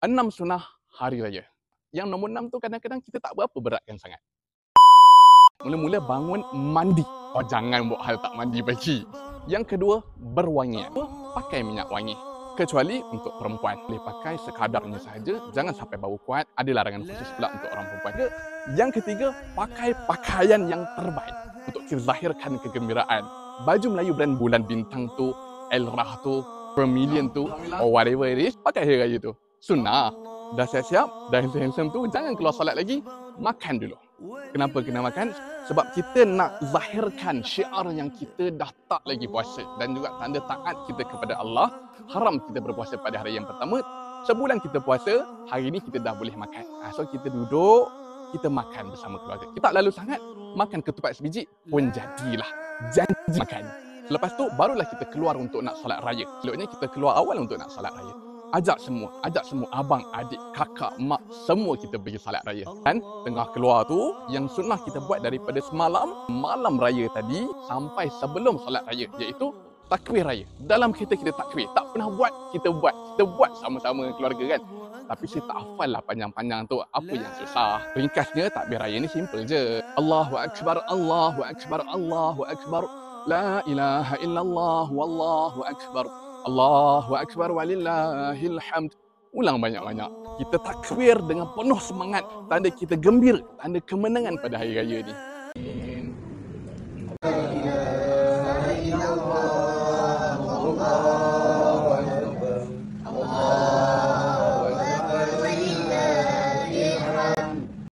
6 sunnah hari raya. Yang nombor 6 tu kadang-kadang kita tak berapa beratkan sangat. Mula-mula bangun mandi. Oh, jangan buat hal tak mandi pagi. Yang kedua, berwangian. Pakai minyak wangi. Kecuali untuk perempuan. Boleh pakai sekadarnya sahaja. Jangan sampai bau kuat. Ada larangan khusus pula untuk orang perempuan. Yang ketiga, pakai pakaian yang terbaik. Untuk zahirkan kegembiraan. Baju Melayu brand Bulan Bintang tu, Elrah tu, Vermilion tu, or whatever it is, pakai hari raya tu. Sunnah. Dah siap-siap, dah handsome tu, jangan keluar solat lagi. Makan dulu. Kenapa kena makan? Sebab kita nak zahirkan syiar yang kita dah tak lagi puasa. Dan juga tanda taat kita kepada Allah. Haram kita berpuasa pada hari yang pertama. Sebulan kita puasa, hari ini kita dah boleh makan. So kita duduk, kita makan bersama keluarga. Kita tak lalu sangat, makan ketupat sebiji pun jadilah. Janji makan. Selepas tu, barulah kita keluar untuk nak solat raya. Selebihnya kita keluar awal untuk nak solat raya. Ajak semua, abang, adik, kakak, mak, semua kita pergi salat raya. Dan tengah keluar tu, yang sunnah kita buat daripada semalam, malam raya tadi, sampai sebelum salat raya, iaitu takbir raya. Dalam kereta kita takbir, tak pernah buat, kita buat sama-sama keluarga kan. Tapi saya tak hafal lah panjang-panjang tu, apa yang susah. Ringkasnya, takbir raya ni simple je. Allahu Akbar, Allahu Akbar, Allahu Akbar. La ilaha illallah, wallahu akbar. Allahu Akbar walillahil hamd. Ulang banyak-banyak. Kita takbir dengan penuh semangat. Tanda kita gembira. Tanda kemenangan pada hari raya ni.